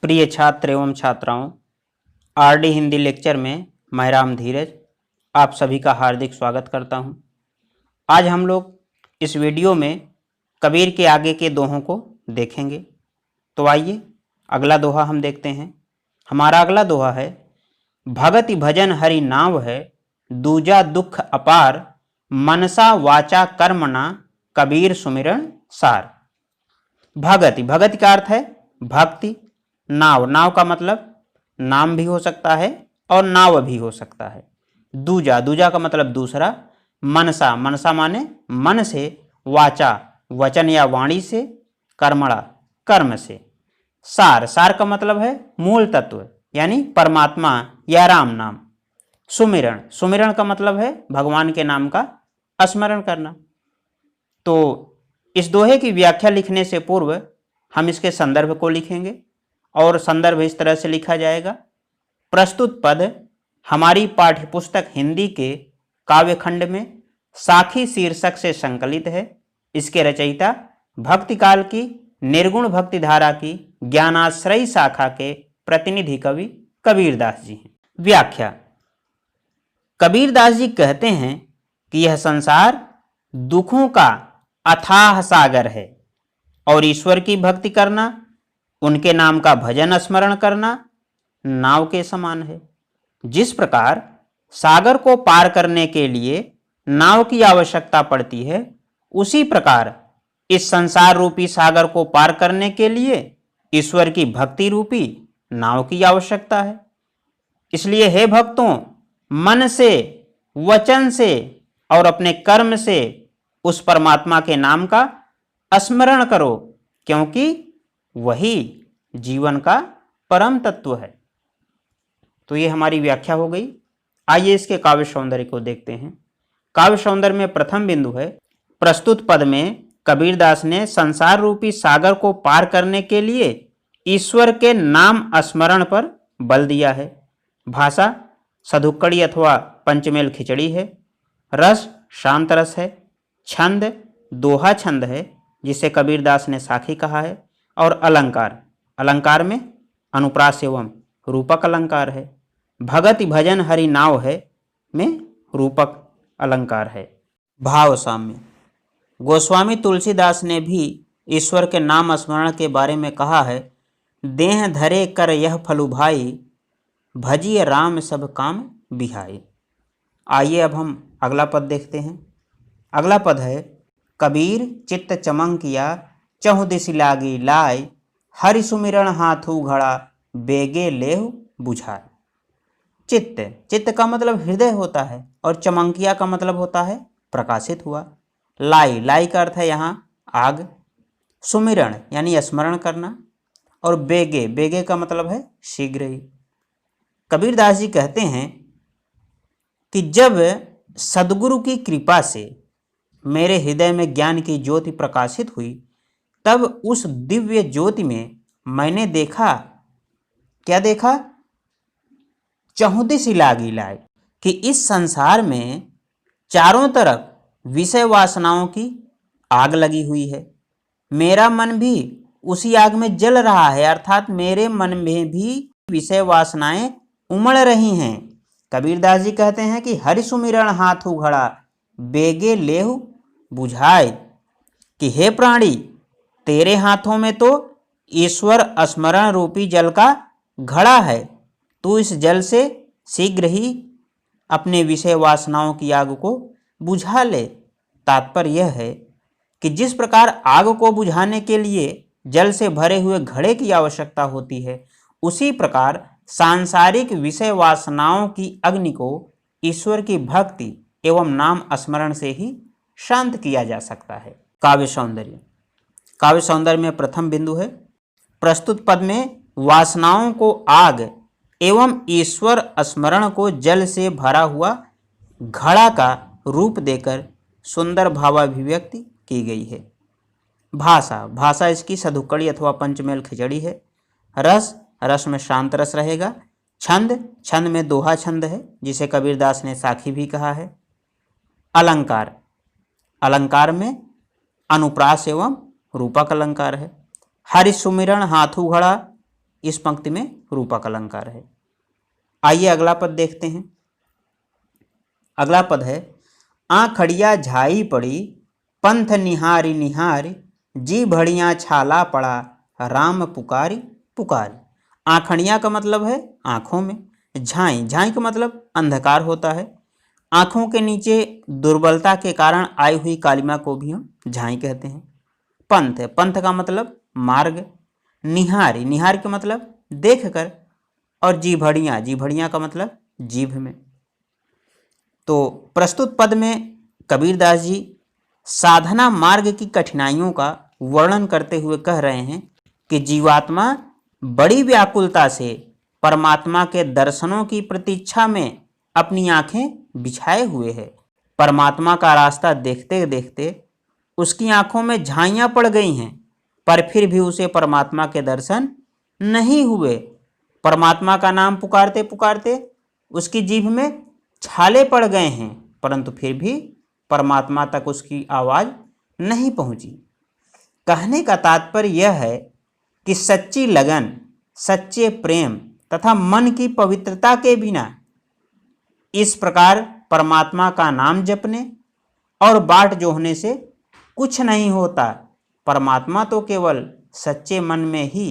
प्रिय छात्र एवं छात्राओं, आरडी हिंदी लेक्चर में मैं राम धीरज आप सभी का हार्दिक स्वागत करता हूं। आज हम लोग इस वीडियो में कबीर के आगे के दोहों को देखेंगे। तो आइए अगला दोहा हम देखते हैं। हमारा अगला दोहा है, भगति भजन हरि नाव है, दूजा दुख अपार, मनसा वाचा कर्मणा, कबीर सुमिरन सार। भगति, भगति का अर्थ है भक्ति। नाव, नाव का मतलब नाम भी हो सकता है और नाव भी हो सकता है। दूजा, दूजा का मतलब दूसरा। मनसा, मनसा माने मन से। वाचा, वचन या वाणी से। कर्मणा, कर्म से। सार, सार का मतलब है मूल तत्व यानी परमात्मा या राम नाम। सुमिरण, सुमिरण का मतलब है भगवान के नाम का स्मरण करना। तो इस दोहे की व्याख्या लिखने से पूर्व हम इसके संदर्भ को लिखेंगे और संदर्भ इस तरह से लिखा जाएगा। प्रस्तुत पद हमारी पाठ्यपुस्तक हिंदी के काव्यखंड में साखी शीर्षक से संकलित है। इसके रचयिता भक्तिकाल की निर्गुण भक्ति धारा की ज्ञानाश्रयी शाखा के प्रतिनिधि कवि कबीरदास जी हैं। व्याख्या, कबीरदास जी कहते हैं कि यह संसार दुखों का अथाह सागर है और ईश्वर की भक्ति करना, उनके नाम का भजन स्मरण करना नाव के समान है। जिस प्रकार सागर को पार करने के लिए नाव की आवश्यकता पड़ती है, उसी प्रकार इस संसार रूपी सागर को पार करने के लिए ईश्वर की भक्ति रूपी नाव की आवश्यकता है। इसलिए हे भक्तों, मन से, वचन से और अपने कर्म से उस परमात्मा के नाम का स्मरण करो, क्योंकि वही जीवन का परम तत्व है। तो ये हमारी व्याख्या हो गई। आइए इसके काव्य सौंदर्य को देखते हैं। काव्य सौंदर्य में प्रथम बिंदु है, प्रस्तुत पद में कबीरदास ने संसार रूपी सागर को पार करने के लिए ईश्वर के नाम स्मरण पर बल दिया है। भाषा सधुक्कड़ी अथवा पंचमेल खिचड़ी है। रस शांत रस है। छंद दोहा छंद है, जिसे कबीरदास ने साखी कहा है। और अलंकार, अलंकार में अनुप्रास एवं रूपक अलंकार है। भगति भजन हरि नाव है में रूपक अलंकार है। भाव साम्य, गोस्वामी तुलसीदास ने भी ईश्वर के नाम स्मरण के बारे में कहा है, देह धरे कर यह फलु भाई, भजिए राम सब काम बिहाई। आइए अब हम अगला पद देखते हैं। अगला पद है, कबीर चित्त चमंकिया, चहु दिस लागी लाय, हरि सुमिरण हाथू घड़ा, बेगे लेहु बुझाए। चित्त, चित्त का मतलब हृदय होता है और चमंकिया का मतलब होता है प्रकाशित हुआ। लाई, लाई का अर्थ है यहाँ आग। सुमिरण यानी स्मरण करना। और बेगे, बेगे का मतलब है शीघ्र ही। कबीरदास जी कहते हैं कि जब सद्गुरु की कृपा से मेरे हृदय में ज्ञान की ज्योति प्रकाशित हुई, तब उस दिव्य ज्योति में मैंने देखा, क्या देखा? चहुदिस लागी लाय, कि इस संसार में चारों तरफ विषय वासनाओं की आग लगी हुई है। मेरा मन भी उसी आग में जल रहा है, अर्थात मेरे मन में भी विषय वासनाएं उमड़ रही हैं। कबीरदास जी कहते हैं कि हरि सुमिरण हाथू घड़ा, बेगे लेहु बुझाए, कि हे प्राणी, तेरे हाथों में तो ईश्वर स्मरण रूपी जल का घड़ा है। तू इस जल से शीघ्र ही अपने विषय वासनाओं की आग को बुझा ले। तात्पर्य यह है कि जिस प्रकार आग को बुझाने के लिए जल से भरे हुए घड़े की आवश्यकता होती है, उसी प्रकार सांसारिक विषय वासनाओं की अग्नि को ईश्वर की भक्ति एवं नाम स्मरण से ही शांत किया जा सकता है। काव्य सौंदर्य, काव्य सौंदर्य में प्रथम बिंदु है, प्रस्तुत पद में वासनाओं को आग एवं ईश्वर स्मरण को जल से भरा हुआ घड़ा का रूप देकर सुंदर भावाभिव्यक्ति की गई है। भाषा, भाषा इसकी सधुक्कड़ी अथवा पंचमेल खिचड़ी है। रस, रस में शांत रस रहेगा। छंद, छंद में दोहा छंद है, जिसे कबीरदास ने साखी भी कहा है। अलंकार, अलंकार में अनुप्रास एवं रूपक अलंकार है। हरि सुमिरण हाथू घड़ा, इस पंक्ति में रूपक अलंकार है। आइए अगला पद देखते हैं। अगला पद है, आँखड़िया झाई पड़ी पंथ निहारी निहारी, जी भड़िया छाला पड़ा राम पुकारी पुकारी। आँखड़िया का मतलब है आँखों में, झाई झाई का मतलब अंधकार होता है। आँखों के नीचे दुर्बलता के कारण आई हुई कालिमा को भी हम झाई कहते हैं। पंथ, पंथ का मतलब मार्ग। निहारी, निहार का मतलब देख कर। और जीभड़ियाँ, जीभड़ियाँ का मतलब जीभ में। तो प्रस्तुत पद में कबीरदास जी साधना मार्ग की कठिनाइयों का वर्णन करते हुए कह रहे हैं कि जीवात्मा बड़ी व्याकुलता से परमात्मा के दर्शनों की प्रतीक्षा में अपनी आंखें बिछाए हुए है। परमात्मा का रास्ता देखते देखते उसकी आंखों में झाइयाँ पड़ गई हैं, पर फिर भी उसे परमात्मा के दर्शन नहीं हुए। परमात्मा का नाम पुकारते पुकारते उसकी जीभ में छाले पड़ गए हैं, परंतु फिर भी परमात्मा तक उसकी आवाज़ नहीं पहुंची। कहने का तात्पर्य यह है कि सच्ची लगन, सच्चे प्रेम तथा मन की पवित्रता के बिना इस प्रकार परमात्मा का नाम जपने और बाट जोहने से कुछ नहीं होता। परमात्मा तो केवल सच्चे मन में ही,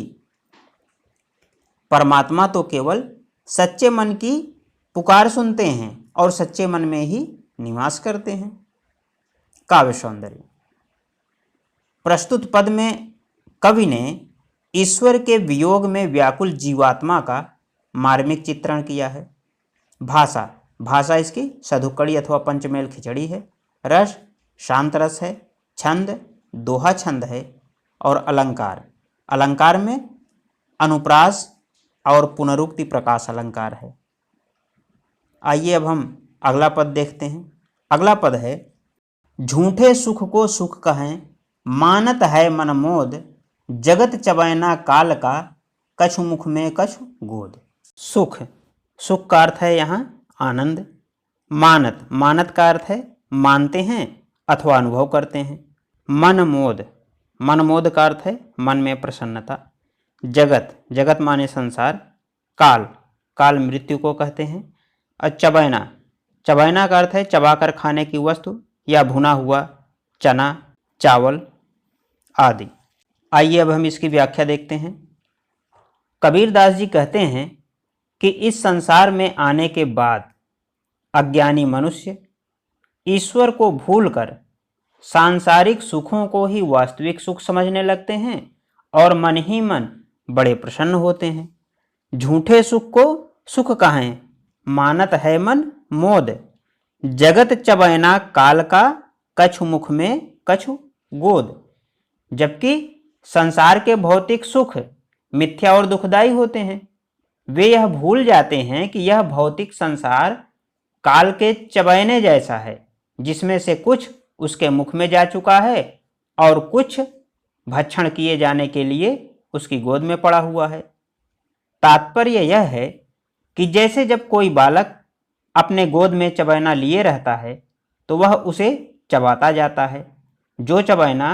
परमात्मा तो केवल सच्चे मन की पुकार सुनते हैं और सच्चे मन में ही निवास करते हैं। काव्य सौंदर्य। प्रस्तुत पद में कवि ने ईश्वर के वियोग में व्याकुल जीवात्मा का मार्मिक चित्रण किया है। भाषा, भाषा इसकी सधुक्कड़ी अथवा पंचमेल खिचड़ी है। रस शांत रस है। छंद दोहा छंद है। और अलंकार, अलंकार में अनुप्रास और पुनरुक्ति प्रकाश अलंकार है। आइए अब हम अगला पद देखते हैं। अगला पद है, झूठे सुख को सुख कहें मानत है मन मोद, जगत चबैना काल का कछु मुख में कछु गोद। सुख, सुख का अर्थ है यहाँ आनंद। मानत, मानत का अर्थ है मानते हैं अथवा अनुभव करते हैं। मन मोद, मन मोद का अर्थ है मन में प्रसन्नता। जगत, जगत माने संसार। काल, काल मृत्यु को कहते हैं। और चबैना, चबैना का अर्थ है चबाकर खाने की वस्तु या भुना हुआ चना, चावल आदि। आइए अब हम इसकी व्याख्या देखते हैं। कबीरदास जी कहते हैं कि इस संसार में आने के बाद अज्ञानी मनुष्य ईश्वर को भूलकर सांसारिक सुखों को ही वास्तविक सुख समझने लगते हैं और मन ही मन बड़े प्रसन्न होते हैं। झूठे सुख को सुख कहें मानत है मन मोद, जगत चबैना काल का कछु मुख में कछु गोद। जबकि संसार के भौतिक सुख मिथ्या और दुखदायी होते हैं। वे यह भूल जाते हैं कि यह भौतिक संसार काल के चबैने जैसा है, जिसमें से कुछ उसके मुख में जा चुका है और कुछ भक्षण किए जाने के लिए उसकी गोद में पड़ा हुआ है। तात्पर्य यह है कि जैसे जब कोई बालक अपने गोद में चबैना लिए रहता है तो वह उसे चबाता जाता है। जो चबैना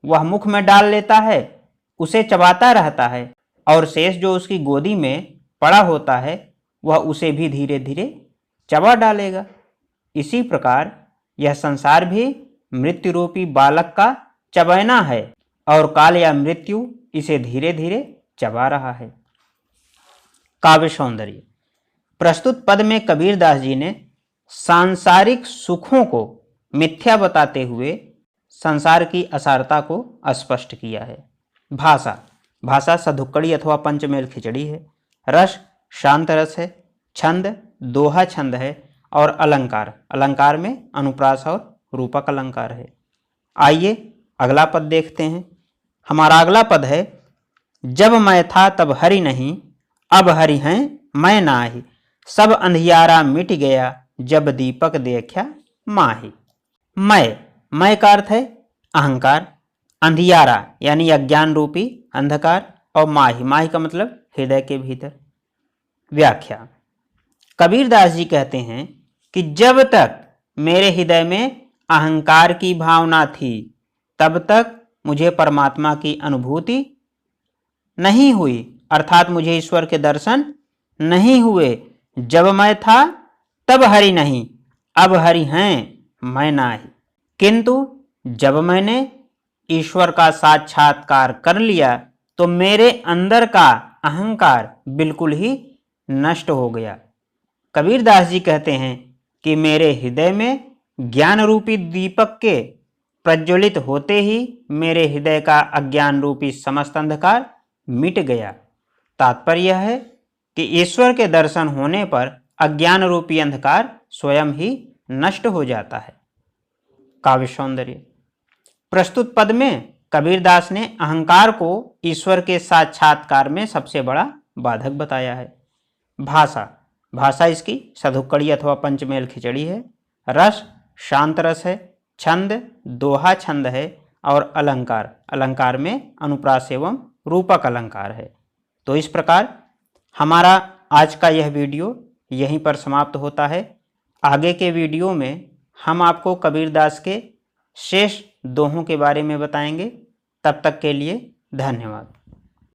वह मुख में डाल लेता है उसे चबाता रहता है और शेष जो उसकी गोदी में पड़ा होता है वह उसे भी धीरे धीरे चबा डालेगा। इसी प्रकार यह संसार भी मृत्यु रूपी बालक का चबैना है और काल या मृत्यु इसे धीरे धीरे चबा रहा है। काव्य सौंदर्य। प्रस्तुत पद में कबीरदास जी ने सांसारिक सुखों को मिथ्या बताते हुए संसार की असारता को स्पष्ट किया है। भाषा, भाषा सधुक्कड़ी अथवा पंचमेल खिचड़ी है। रस शांत रस है। छंद दोहा छंद है। और अलंकार, अलंकार में अनुप्रास और रूपक अलंकार है। आइए अगला पद देखते हैं। हमारा अगला पद है, जब मैं था तब हरि नहीं, अब हरि हैं मैं नाही, सब अंधियारा मिट गया, जब दीपक देखा माही। मैं का अर्थ है अहंकार, अंधियारा यानी अज्ञान रूपी अंधकार, और माही, माही का मतलब हृदय के भीतर। व्याख्या। कबीरदास जी कहते हैं कि जब तक मेरे हृदय में अहंकार की भावना थी तब तक मुझे परमात्मा की अनुभूति नहीं हुई, अर्थात मुझे ईश्वर के दर्शन नहीं हुए। जब मैं था तब हरि नहीं, अब हरि हैं मैं नाही। किंतु जब मैंने ईश्वर का साक्षात्कार कर लिया तो मेरे अंदर का अहंकार बिल्कुल ही नष्ट हो गया। कबीरदास जी कहते हैं कि मेरे हृदय में ज्ञान रूपी दीपक के प्रज्वलित होते ही मेरे हृदय का अज्ञान रूपी समस्त अंधकार मिट गया। तात्पर्य यह है कि ईश्वर के दर्शन होने पर अज्ञान रूपी अंधकार स्वयं ही नष्ट हो जाता है। काव्य सौंदर्य। प्रस्तुत पद में कबीरदास ने अहंकार को ईश्वर के साक्षात्कार में सबसे बड़ा बाधक बताया है। भाषा। भाषा इसकी सधुक्कड़ी अथवा पंचमेल खिचड़ी है। रस शांत रस है। छंद दोहा छंद है। और अलंकार, अलंकार में अनुप्रास एवं रूपक अलंकार है। तो इस प्रकार हमारा आज का यह वीडियो यहीं पर समाप्त होता है। आगे के वीडियो में हम आपको कबीरदास के शेष दोहों के बारे में बताएंगे। तब तक के लिए धन्यवाद।